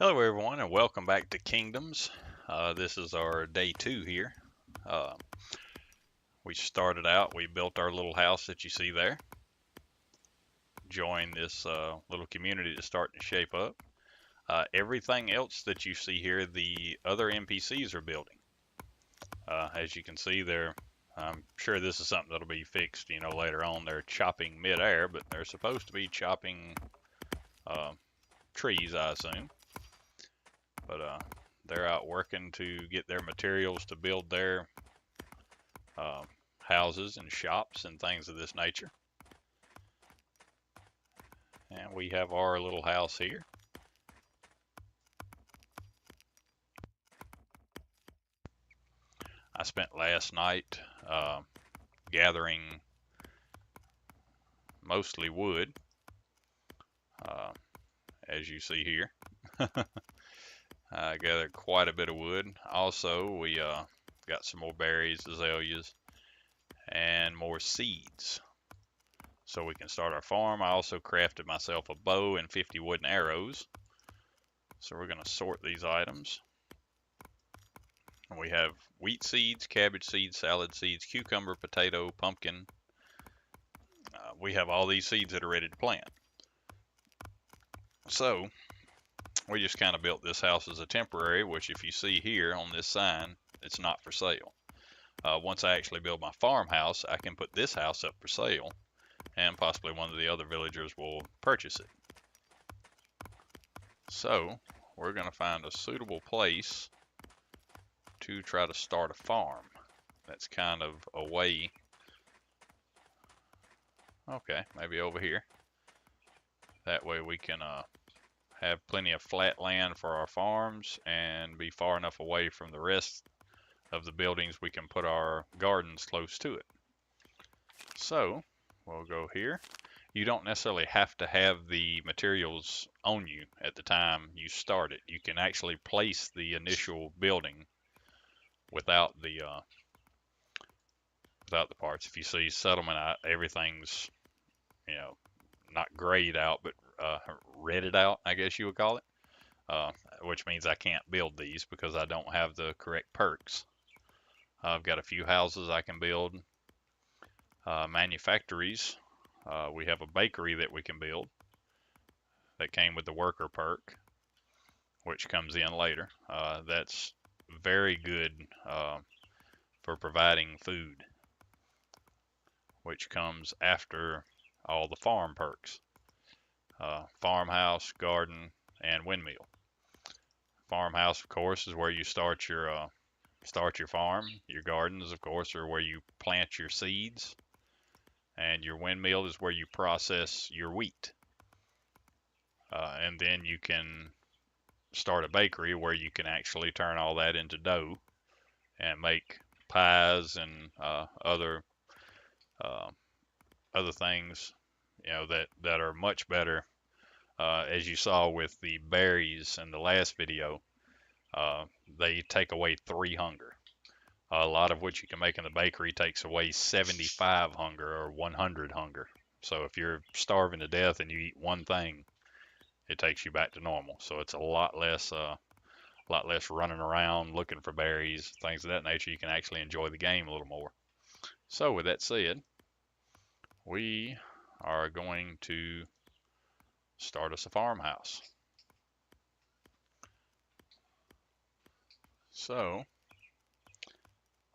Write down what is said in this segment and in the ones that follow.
Hello everyone and welcome back to Kingdoms. This is our day 2 here. Uh, we built our little house that you see there. Joined this little community that's starting to shape up. Everything else that you see here, the other NPCs are building. As you can see there, I'm sure this is something that'll be fixed, later on. They're chopping mid-air, but they're supposed to be chopping trees, I assume. But they're out working to get their materials to build their houses and shops and things of this nature. And we have our little house here. I spent last night gathering mostly wood, as you see here. I gathered quite a bit of wood. Also, we got some more berries, azaleas, and more seeds, so we can start our farm. I also crafted myself a bow and 50 wooden arrows. So we're going to sort these items. And we have wheat seeds, cabbage seeds, salad seeds, cucumber, potato, pumpkin. We have all these seeds that are ready to plant. So we just kind of built this house as a temporary, which if you see here on this sign, it's not for sale. Once I actually build my farmhouse, I can put this house up for sale, and possibly one of the other villagers will purchase it. So we're going to find a suitable place to try to start a farm that's kind of away. Okay, maybe over here. That way we can have plenty of flat land for our farms and be far enough away from the rest of the buildings we can put our gardens close to it. So we'll go here. You don't necessarily have to have the materials on you at the time you start it. You can actually place the initial building without the parts. If you see settlement, everything's not grayed out, but redded out, I guess you would call it. Which means I can't build these because I don't have the correct perks. I've got a few houses I can build. Manufactories. We have a bakery that we can build that came with the worker perk, which comes in later. That's very good for providing food, which comes after all the farm perks. Farmhouse, garden, and windmill. Farmhouse, of course, is where you start your farm. Your gardens, of course, are where you plant your seeds. And your windmill is where you process your wheat. And then you can start a bakery where you can actually turn all that into dough and make pies and other things, that are much better. As you saw with the berries in the last video, they take away 3 hunger. A lot of what you can make in the bakery takes away 75 hunger or 100 hunger. So if you're starving to death and you eat one thing, it takes you back to normal. So it's a lot less running around looking for berries, things of that nature. You can actually enjoy the game a little more. So with that said, we are going to start us a farmhouse. So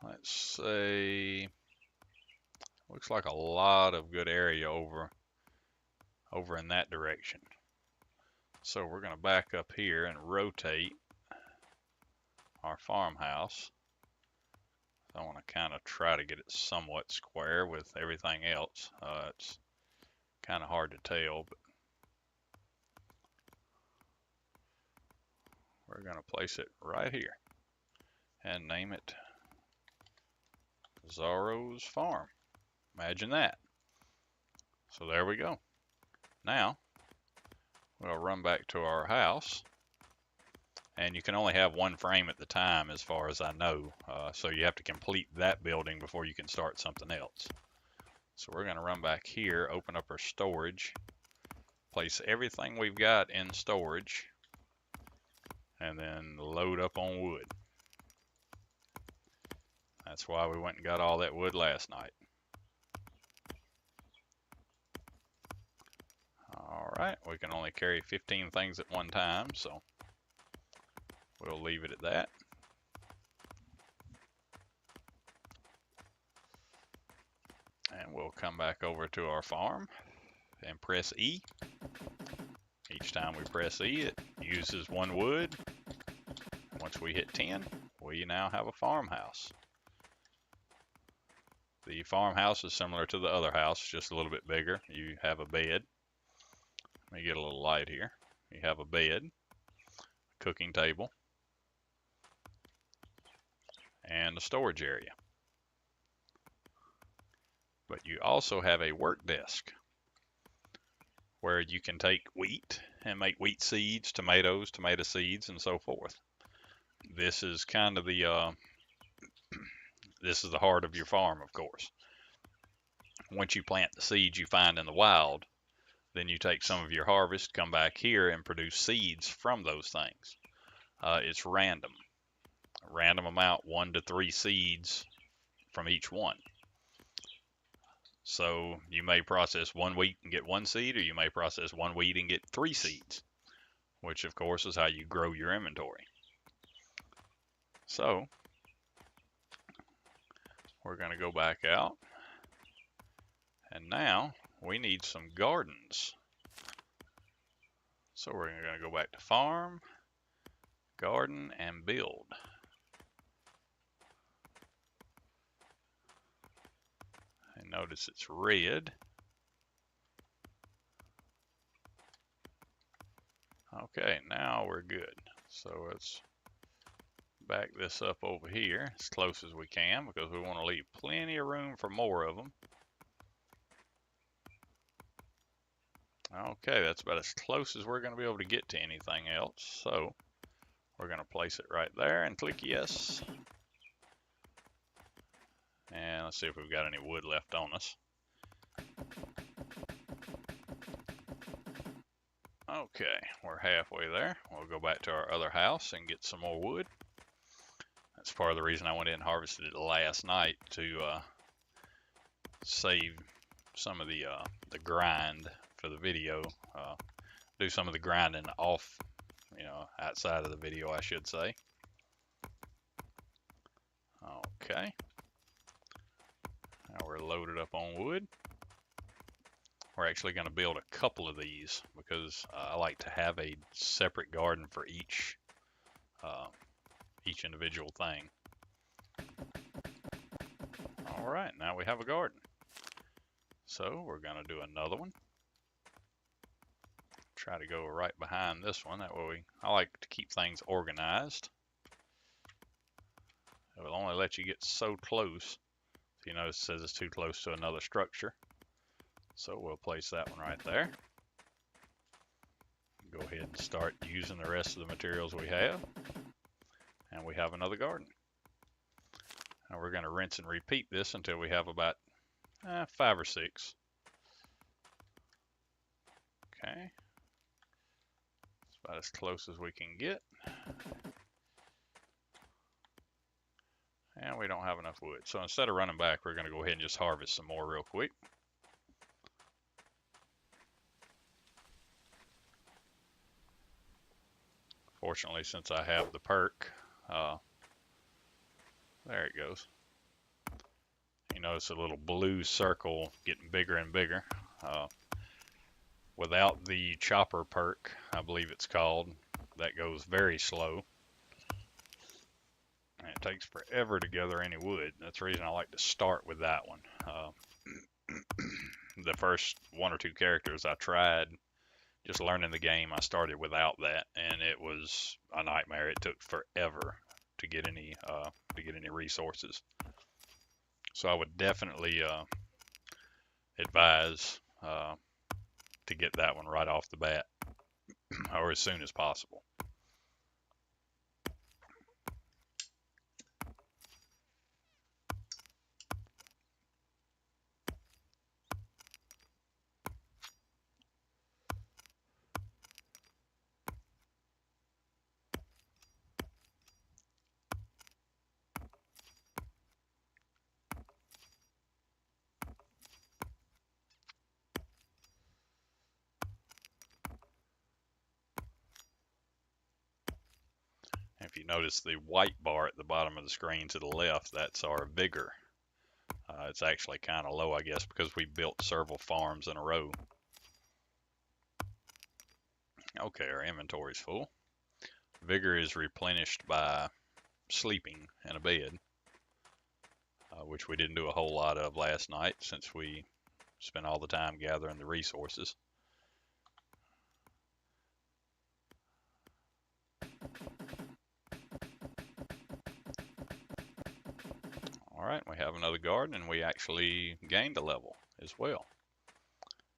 let's say, looks like a lot of good area over in that direction. So we're going to back up here and rotate our farmhouse. I want to kind of try to get it somewhat square with everything else. It's kind of hard to tell, but we're going to place it right here and name it Zorro's Farm. Imagine that. So there we go. Now we'll run back to our house, and you can only have one frame at the time as far as I know, so you have to complete that building before you can start something else. So we're going to run back here, open up our storage, place everything we've got in storage, and then load up on wood. That's why we went and got all that wood last night. All right, we can only carry 15 things at one time, so we'll leave it at that. And we'll come back over to our farm and press E. Each time we press E, it uses one wood. Once we hit 10, we now have a farmhouse. The farmhouse is similar to the other house, just a little bit bigger. You have a bed. Let me get a little light here. You have a bed, cooking table, and a storage area. But you also have a work desk where you can take wheat and make wheat seeds, tomatoes, tomato seeds, and so forth. This is kind of the this is the heart of your farm, of course. Once you plant the seeds you find in the wild, then you take some of your harvest, come back here, and produce seeds from those things. It's random amount, 1 to 3 seeds from each one. So you may process 1 wheat and get 1 seed, or you may process 1 wheat and get 3 seeds, which of course is how you grow your inventory. So we're going to go back out, and now we need some gardens. So we're going to go back to farm, garden, and build. And notice it's red. Okay, now we're good. So let's back this up over here as close as we can, because we want to leave plenty of room for more of them. Okay, that's about as close as we're going to be able to get to anything else. So we're going to place it right there and click yes. And let's see if we've got any wood left on us. Okay, we're halfway there. We'll go back to our other house and get some more wood. That's part of the reason I went in and harvested it last night, to save some of the grind for the video. Do some of the grinding off, outside of the video, I should say. Okay. Now we're loaded up on wood. We're actually going to build a couple of these because I like to have a separate garden for each individual thing. All right, now we have a garden. So we're going to do another one. Try to go right behind this one. That way I like to keep things organized. It will only let you get so close. So you notice it says it's too close to another structure. So we'll place that one right there. Go ahead and start using the rest of the materials we have. And we have another garden. Now we're going to rinse and repeat this until we have about 5 or 6. Okay. It's about as close as we can get. And we don't have enough wood. So instead of running back, we're going to go ahead and just harvest some more real quick. Fortunately, since I have the perk, there it goes. You notice a little blue circle getting bigger and bigger. Without the chopper perk, I believe it's called, that goes very slow. And it takes forever to gather any wood. That's the reason I like to start with that one. The first 1 or 2 characters I tried, just learning the game, I started without that, and it was a nightmare. It took forever to get any resources. So I would definitely advise to get that one right off the bat, or as soon as possible. notice the white bar at the bottom of the screen to the left, that's our vigor. It's actually kind of low, I guess, because we built several farms in a row. Okay, our inventory's full. Vigor is replenished by sleeping in a bed, which we didn't do a whole lot of last night since we spent all the time gathering the resources. Alright, we have another garden and we actually gained a level as well.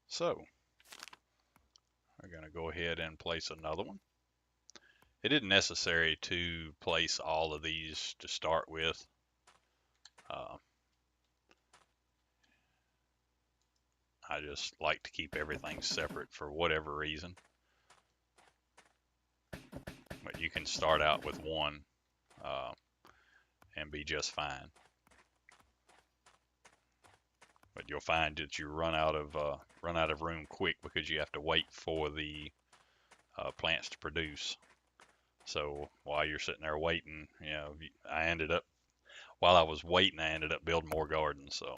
So, we're going to go ahead and place another one. It isn't necessary to place all of these to start with. I just like to keep everything separate for whatever reason. But you can start out with one and be just fine. But you'll find that you run out of room quick because you have to wait for the plants to produce. So while you're sitting there waiting, you know, while I was waiting, I ended up building more gardens. So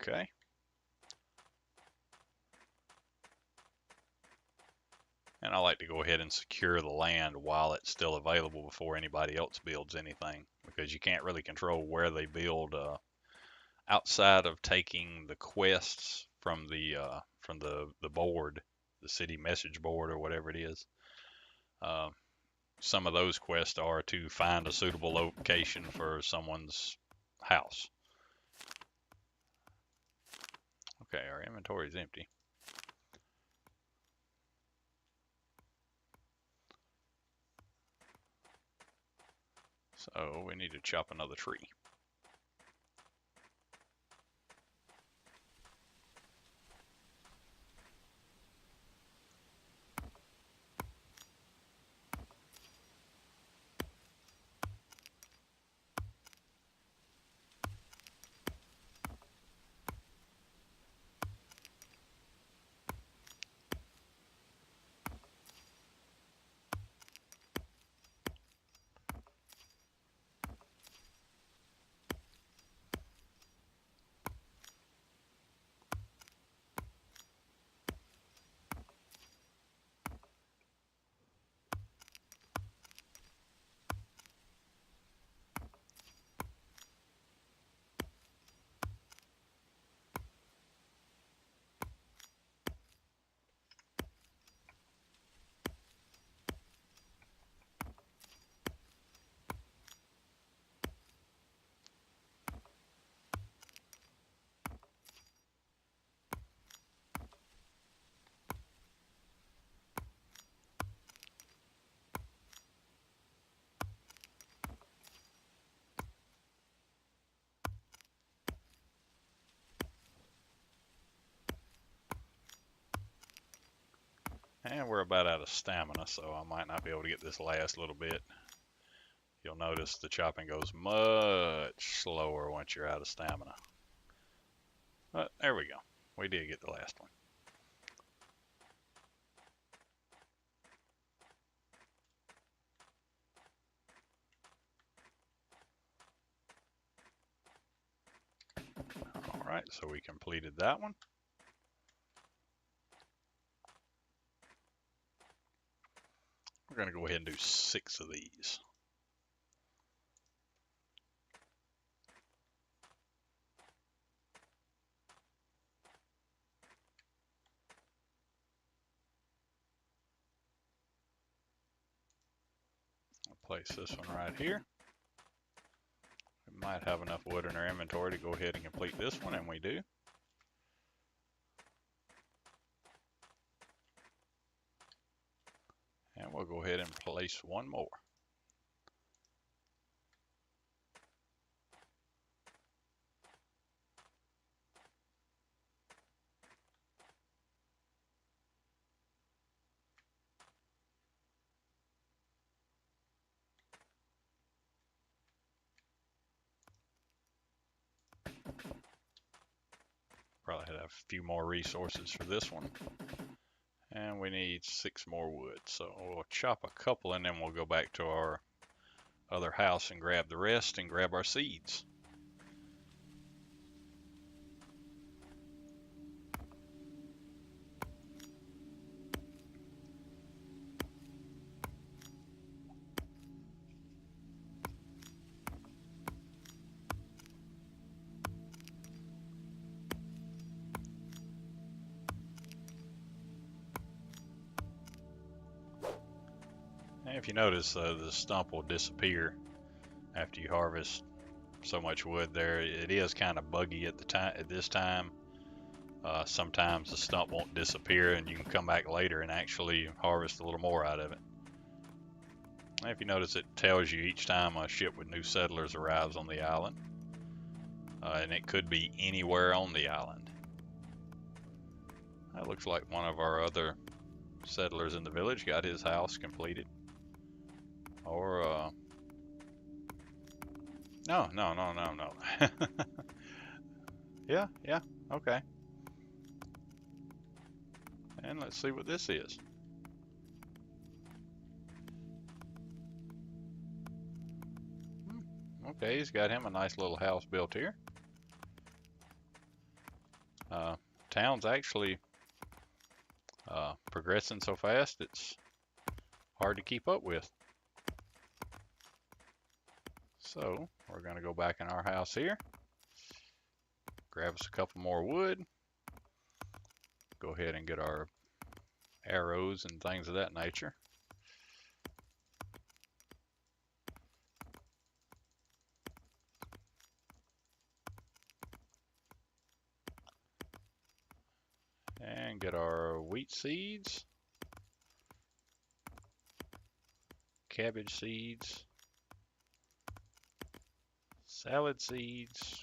okay. And I like to go ahead and secure the land while it's still available before anybody else builds anything, because you can't really control where they build outside of taking the quests from the board, the city message board or whatever it is. Some of those quests are to find a suitable location for someone's house. Okay, our inventory is empty. So we need to chop another tree. And we're about out of stamina, so I might not be able to get this last little bit. You'll notice the chopping goes much slower once you're out of stamina. But there we go. We did get the last one. Alright, so we completed that one. We're going to go ahead and do 6 of these. I'll place this one right here. We might have enough wood in our inventory to go ahead and complete this one, and we do. And we'll go ahead and place one more. few more resources for this one. And we need 6 more wood. So we'll chop a couple and then we'll go back to our other house and grab the rest and grab our seeds. And if you notice, the stump will disappear after you harvest so much wood there. It is kind of buggy at this time. Sometimes the stump won't disappear and you can come back later and actually harvest a little more out of it. And if you notice, it tells you each time a ship with new settlers arrives on the island. And it could be anywhere on the island. That looks like one of our other settlers in the village got his house completed. Or, no. Yeah, okay. And let's see what this is. Okay, he's got him a nice little house built here. Town's actually progressing so fast, it's hard to keep up with. So we're going to go back in our house here, grab us a couple more wood, go ahead and get our arrows and things of that nature. And get our wheat seeds, cabbage seeds, salad seeds,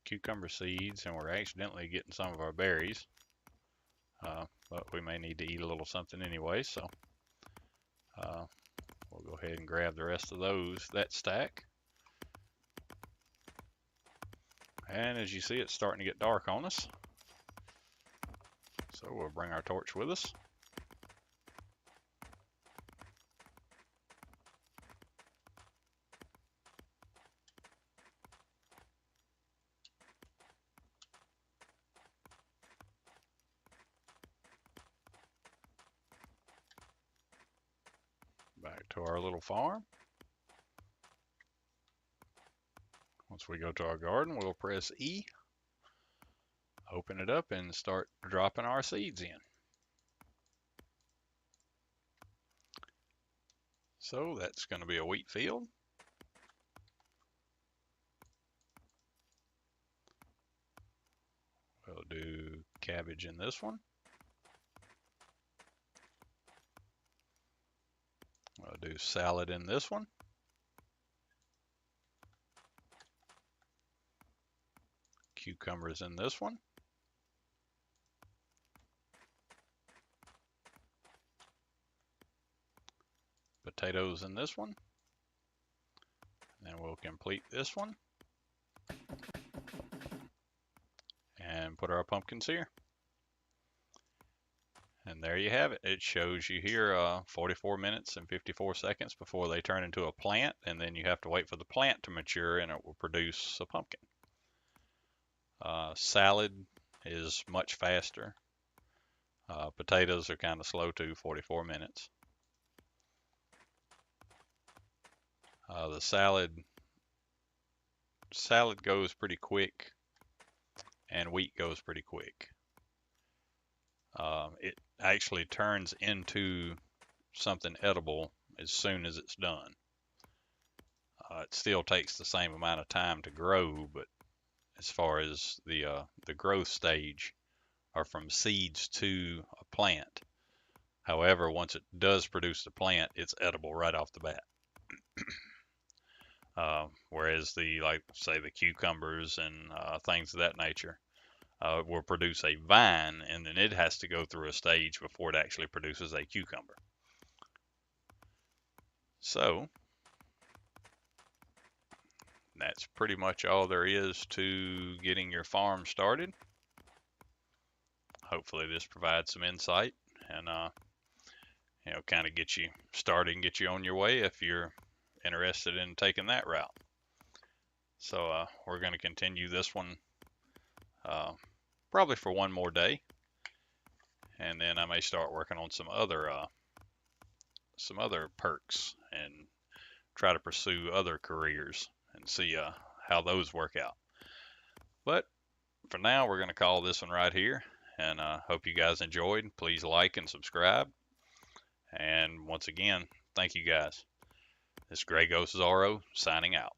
cucumber seeds, and we're accidentally getting some of our berries. But we may need to eat a little something anyway, so we'll go ahead and grab the rest of that stack. And as you see, it's starting to get dark on us. So we'll bring our torch with us. Back to our little farm. Once we go to our garden, we'll press E, open it up, and start dropping our seeds in. So that's going to be a wheat field. We'll do cabbage in this one. We'll do salad in this one. Cucumbers in this one. Potatoes in this one. And we'll complete this one. And put our pumpkins here. And there you have it. It shows you here 44 minutes and 54 seconds before they turn into a plant, and then you have to wait for the plant to mature and it will produce a pumpkin. Salad is much faster. Potatoes are kind of slow too, 44 minutes. The salad goes pretty quick, and wheat goes pretty quick. It actually turns into something edible as soon as it's done. It still takes the same amount of time to grow, but as far as the growth stage, are from seeds to a plant. However, once it does produce the plant, it's edible right off the bat. Whereas say the cucumbers and things of that nature will produce a vine, and then it has to go through a stage before it actually produces a cucumber. So that's pretty much all there is to getting your farm started. hopefully this provides some insight and kind of get you started and get you on your way if you're interested in taking that route. So we're going to continue this one probably for one more day, and then I may start working on some other perks and try to pursue other careers and see how those work out. But for now, we're going to call this one right here, and hope you guys enjoyed. Please like and subscribe. And once again, thank you guys. This is Grey Ghost Zorro signing out.